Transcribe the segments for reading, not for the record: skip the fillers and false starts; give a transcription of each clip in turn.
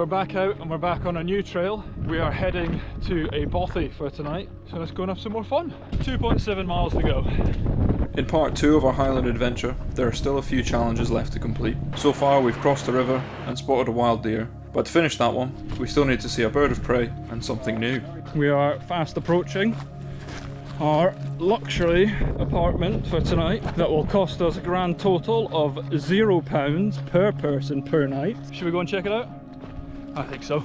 we're back out and we're back on a new trail. We are heading to a bothy for tonight, so let's go and have some more fun. 2.7 miles to go. In part 2 of our Highland adventure, there are still a few challenges left to complete. So far we've crossed the river and spotted a wild deer, but to finish that one, we still need to see a bird of prey and something new. We are fast approaching our luxury apartment for tonight that will cost us a grand total of £0 per person per night. Should we go and check it out? I think so.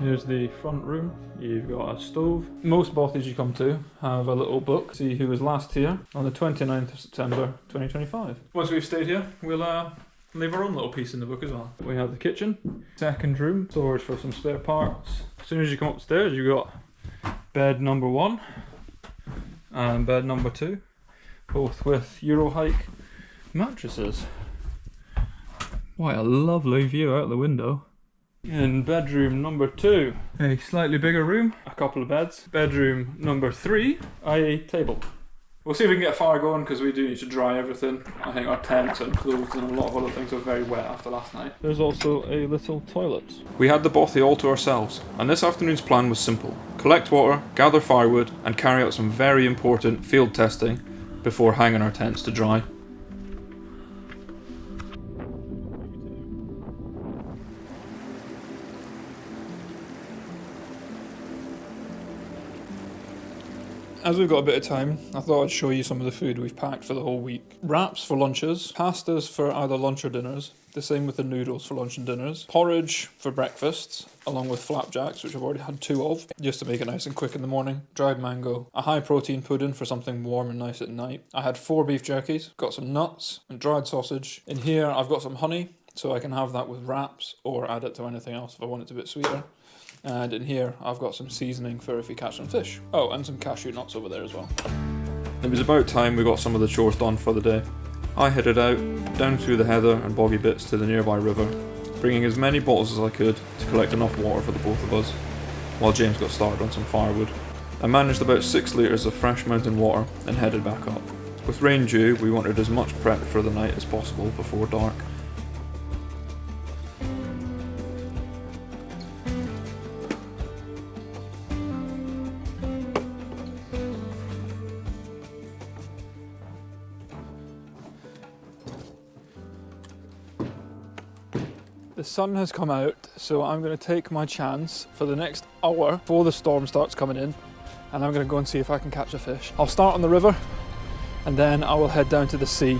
Here's the front room. You've got a stove. Most bothys you come to have a little book. See who was last here on the 29th of September 2025. Once we've stayed here, we'll leave our own little piece in the book as well. We have the kitchen, second room, storage for some spare parts. As soon as you come upstairs, you've got bed number 1 and bed number 2, both with Euro hike mattresses. What a lovely view out the window. In bedroom number 2, a slightly bigger room, a couple of beds. Bedroom number 3, a table. We'll see if we can get a fire going because we do need to dry everything. I think our tents and clothes and a lot of other things are very wet after last night. There's also a little toilet. We had the bothy all to ourselves, and this afternoon's plan was simple. Collect water, gather firewood, and carry out some very important field testing before hanging our tents to dry. As we've got a bit of time, I thought I'd show you some of the food we've packed for the whole week. Wraps for lunches, pastas for either lunch or dinners, the same with the noodles for lunch and dinners, porridge for breakfasts, along with flapjacks, which I've already had 2 of, just to make it nice and quick in the morning, dried mango, a high protein pudding for something warm and nice at night. I had 4 beef jerkies, got some nuts and dried sausage. In here I've got some honey, so I can have that with wraps or add it to anything else if I want it a bit sweeter. And in here I've got some seasoning for if you catch some fish. Oh, and some cashew nuts over there as well. It was about time we got some of the chores done for the day. I headed out, down through the heather and boggy bits to the nearby river, bringing as many bottles as I could to collect enough water for the both of us, while James got started on some firewood. I managed about 6 litres of fresh mountain water and headed back up. With rain due, we wanted as much prep for the night as possible before dark. The sun has come out, so I'm going to take my chance for the next hour before the storm starts coming in, and I'm going to go and see if I can catch a fish. I'll start on the river, and then I will head down to the sea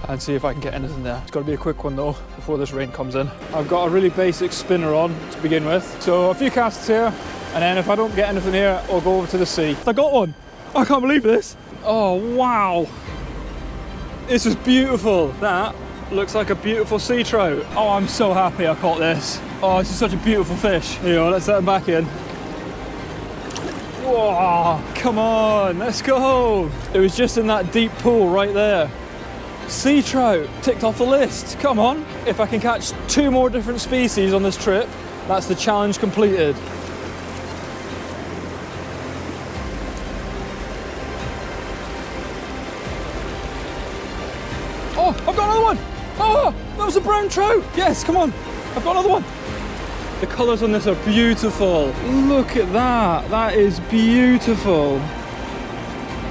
and see if I can get anything there. It's got to be a quick one though, before this rain comes in. I've got a really basic spinner on to begin with, so a few casts here, and then if I don't get anything here, I'll go over to the sea. I got one! I can't believe this! Oh wow! This is beautiful! That looks like a beautiful sea trout. Oh, I'm so happy I caught this. Oh, this is such a beautiful fish. Here you go, let's let him back in. Whoa, come on, let's go. It was just in that deep pool right there. Sea trout, ticked off the list, come on. If I can catch 2 more different species on this trip, that's the challenge completed. Oh, I've got another one. Oh, that was a brown trout. Yes, come on. I've got another one. The colours on this are beautiful. Look at that. That is beautiful.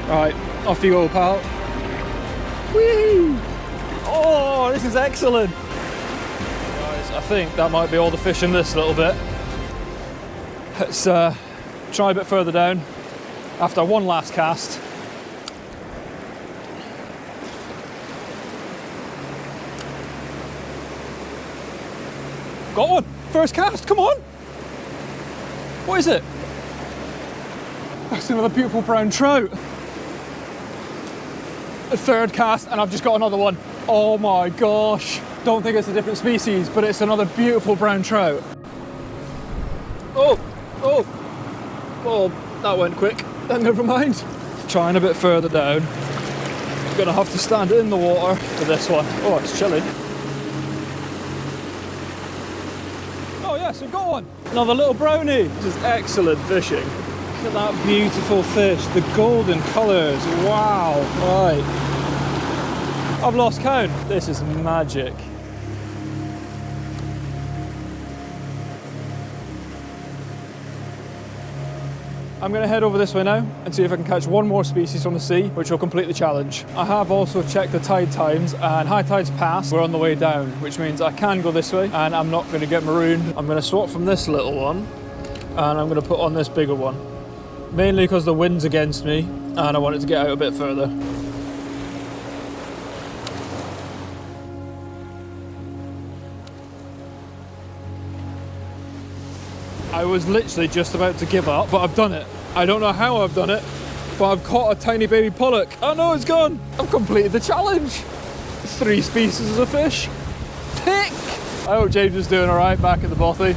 Right, off you go, pal. Whee! Oh, this is excellent. Guys, I think that might be all the fish in this little bit. Let's try a bit further down after one last cast. Got one! First cast, come on! What is it? That's another beautiful brown trout. A 3rd cast and I've just got another one. Oh my gosh. Don't think it's a different species, but it's another beautiful brown trout. Oh, that went quick. Never mind. Trying a bit further down. Gonna have to stand in the water for this one. Oh, it's chilly. Oh yes, we've got one. Another little brownie. This is excellent fishing. Look at that beautiful fish. The golden colours. Wow. Right. I've lost count. This is magic. I'm going to head over this way now and see if I can catch one more species from the sea, which will complete the challenge. I have also checked the tide times, and high tide's past. We're on the way down, which means I can go this way and I'm not going to get marooned. I'm going to swap from this little one and I'm going to put on this bigger one. Mainly because the wind's against me and I want it to get out a bit further. I was literally just about to give up, but I've done it. I don't know how I've done it, but I've caught a tiny baby pollock. Oh no, it's gone. I've completed the challenge. 3 species of fish. Pick! I hope James is doing all right back at the Bothy.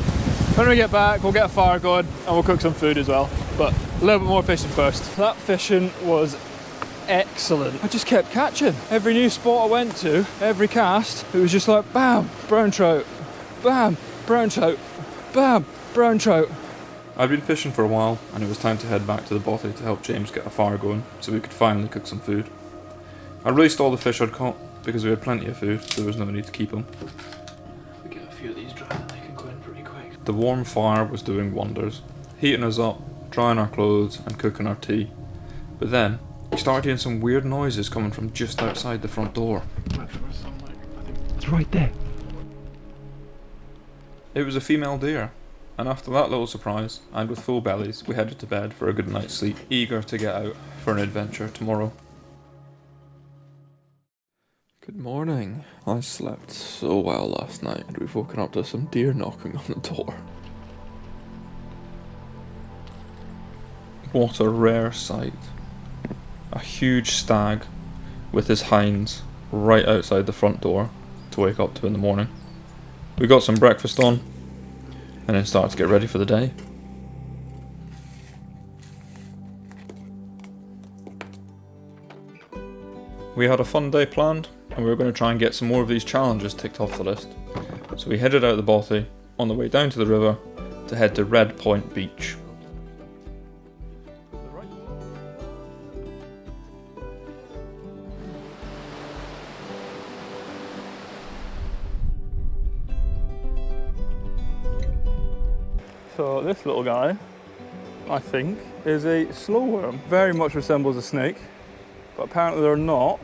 When we get back, we'll get a fire going and we'll cook some food as well. But a little bit more fishing first. That fishing was excellent. I just kept catching. Every new spot I went to, every cast, it was just like, bam, brown trout, bam, brown trout, bam, brown trout. I'd been fishing for a while and it was time to head back to the Bothy to help James get a fire going so we could finally cook some food. I released all the fish I'd caught because we had plenty of food, so there was no need to keep them. We get a few of these dry and they can go in pretty quick. The warm fire was doing wonders, heating us up, drying our clothes and cooking our tea. But then, we started hearing some weird noises coming from just outside the front door. It's right there. It was a female deer. And after that little surprise, and with full bellies, we headed to bed for a good night's sleep, eager to get out for an adventure tomorrow. Good morning. I slept so well last night, and we've woken up to some deer knocking on the door. What a rare sight. A huge stag with his hinds right outside the front door to wake up to in the morning. We got some breakfast on, and then started to get ready for the day. We had a fun day planned, and we were going to try and get some more of these challenges ticked off the list. So we headed out the Bothy on the way down to the river to head to Red Point Beach. So this little guy, I think, is a slow worm. Very much resembles a snake, but apparently they're not,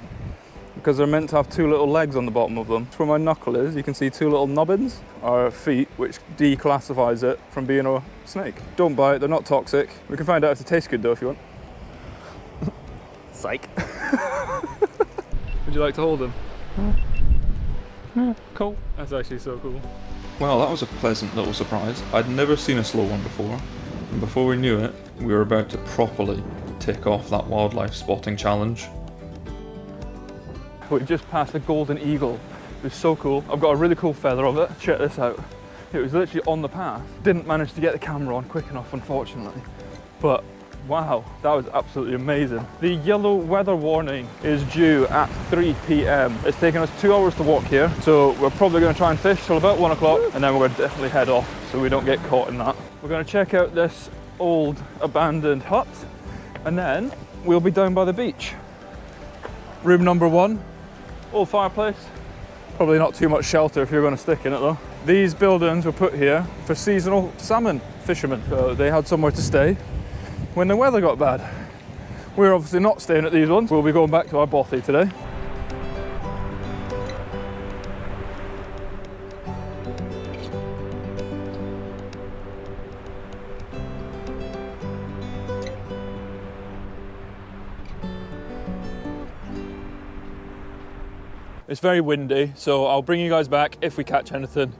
because they're meant to have 2 little legs on the bottom of them. Where my knuckle is, you can see 2 little nubbins, or feet, which declassifies it from being a snake. Don't buy it, they're not toxic. We can find out if they taste good though if you want. Psych. Would you like to hold him? Yeah, cool. That's actually so cool. Well, that was a pleasant little surprise. I'd never seen a slow one before, and before we knew it, we were about to properly tick off that wildlife spotting challenge. We've just passed a golden eagle. It was so cool. I've got a really cool feather of it. Check this out. It was literally on the path. Didn't manage to get the camera on quick enough, unfortunately. But wow, that was absolutely amazing. The yellow weather warning is due at 3 p.m. It's taken us 2 hours to walk here, so we're probably going to try and fish till about 1 o'clock, and then we're going to definitely head off so we don't get caught in that. We're going to check out this old abandoned hut, and then we'll be down by the beach. Room number 1, old fireplace. Probably not too much shelter if you're going to stick in it though. These buildings were put here for seasonal salmon fishermen, so they had somewhere to stay when the weather got bad. We're obviously not staying at these ones. We'll be going back to our Bothy today. It's very windy, so I'll bring you guys back if we catch anything.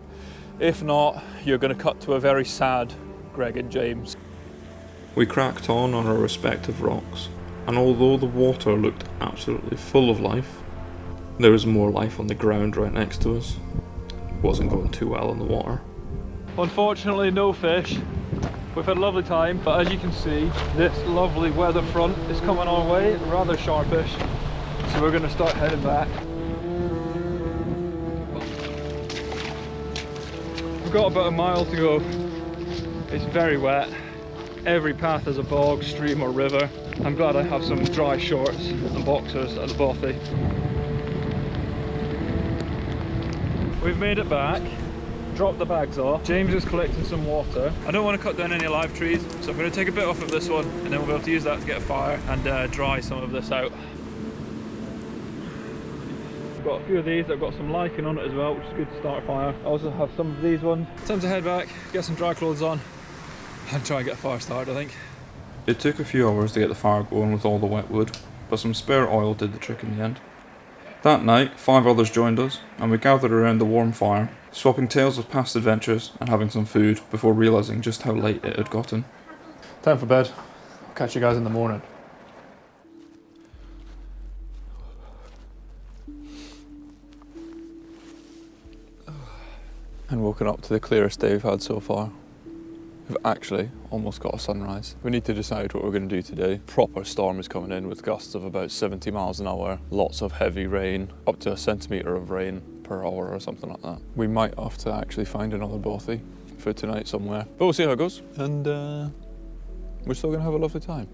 If not, you're going to cut to a very sad Greg and James. We cracked on our respective rocks, and although the water looked absolutely full of life, there was more life on the ground right next to us. It wasn't going too well in the water. Unfortunately, no fish. We've had a lovely time, but as you can see, this lovely weather front is coming our way, rather sharpish. So we're going to start heading back. We've got about a mile to go. It's very wet. Every path is a bog, stream or river. I'm glad I have some dry shorts and boxers at the Bothy. We've made it back, dropped the bags off. James is collecting some water. I don't want to cut down any live trees, so I'm going to take a bit off of this one and then we'll be able to use that to get a fire and dry some of this out. I've got a few of these, I've got some lichen on it as well, which is good to start a fire. I also have some of these ones. Time to head back, get some dry clothes on and try and get a fire started, I think. It took a few hours to get the fire going with all the wet wood, but some spare oil did the trick in the end. That night, 5 others joined us, and we gathered around the warm fire, swapping tales of past adventures and having some food before realising just how late it had gotten. Time for bed. I'll catch you guys in the morning. And woken up to the clearest day we've had so far. We've actually almost got a sunrise. We need to decide what we're going to do today. Proper storm is coming in with gusts of about 70 miles an hour, lots of heavy rain, up to a centimetre of rain per hour or something like that. We might have to actually find another Bothy for tonight somewhere, but we'll see how it goes, and we're still going to have a lovely time.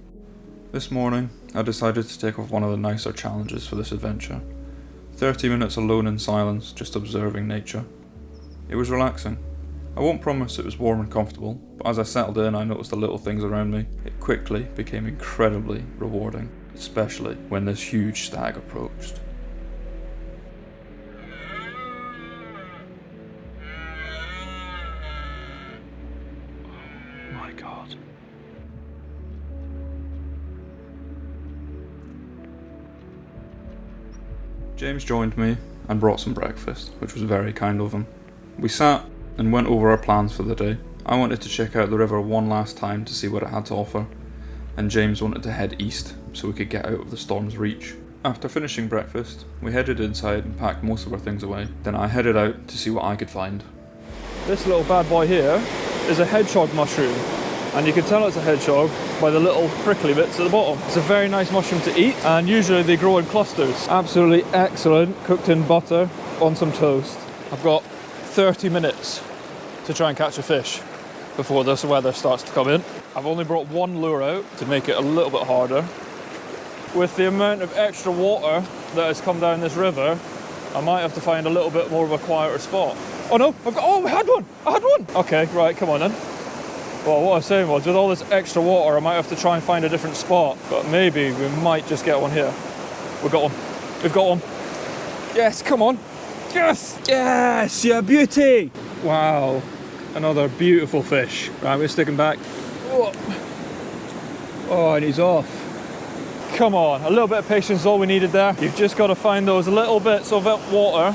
This morning, I decided to take off one of the nicer challenges for this adventure. 30 minutes alone in silence, just observing nature. It was relaxing. I won't promise it was warm and comfortable, but as I settled in I noticed the little things around me. It quickly became incredibly rewarding, especially when this huge stag approached. Oh my god. James joined me and brought some breakfast, which was very kind of him. We sat and went over our plans for the day. I wanted to check out the river one last time to see what it had to offer, and James wanted to head east so we could get out of the storm's reach. After finishing breakfast, we headed inside and packed most of our things away. Then I headed out to see what I could find. This little bad boy here is a hedgehog mushroom, and you can tell it's a hedgehog by the little prickly bits at the bottom. It's a very nice mushroom to eat, and usually they grow in clusters. Absolutely excellent, cooked in butter on some toast. I've got 30 minutes to try and catch a fish before this weather starts to come in. I've only brought one lure out to make it a little bit harder. With the amount of extra water that has come down this river, I might have to find a little bit more of a quieter spot. Oh no, I had one! Okay, right, come on then. Well, what I was saying was, with all this extra water, I might have to try and find a different spot, but maybe we might just get one here. We've got one. Yes, come on. Yes, you beauty! Wow, another beautiful fish. Right, we're sticking back. Oh, and he's off. Come on, a little bit of patience is all we needed there. You've just got to find those little bits of water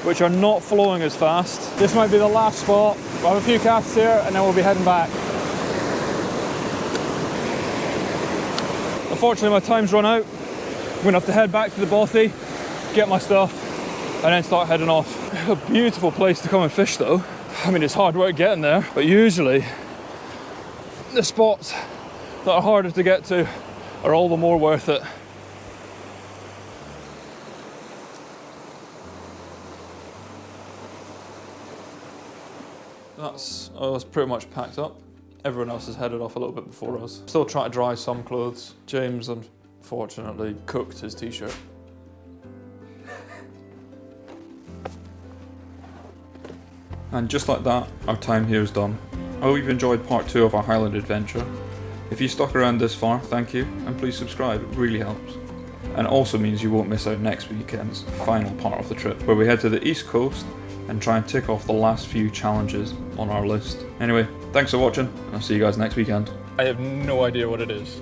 which are not flowing as fast. This might be the last spot. We'll have a few casts here and then we'll be heading back. Unfortunately, my time's run out. I'm gonna have to head back to the Bothy, get my stuff, and then start heading off. A beautiful place to come and fish though. I mean, it's hard work getting there, but usually the spots that are harder to get to are all the more worth it. That's pretty much packed up. Everyone else has headed off a little bit before us. Still trying to dry some clothes. James, unfortunately, cooked his t-shirt. And just like that, our time here is done. I hope you've enjoyed part 2 of our Highland adventure. If you stuck around this far, thank you, and please subscribe, it really helps. And also means you won't miss out next weekend's final part of the trip, where we head to the east coast and try and tick off the last few challenges on our list. Anyway, thanks for watching, and I'll see you guys next weekend. I have no idea what it is.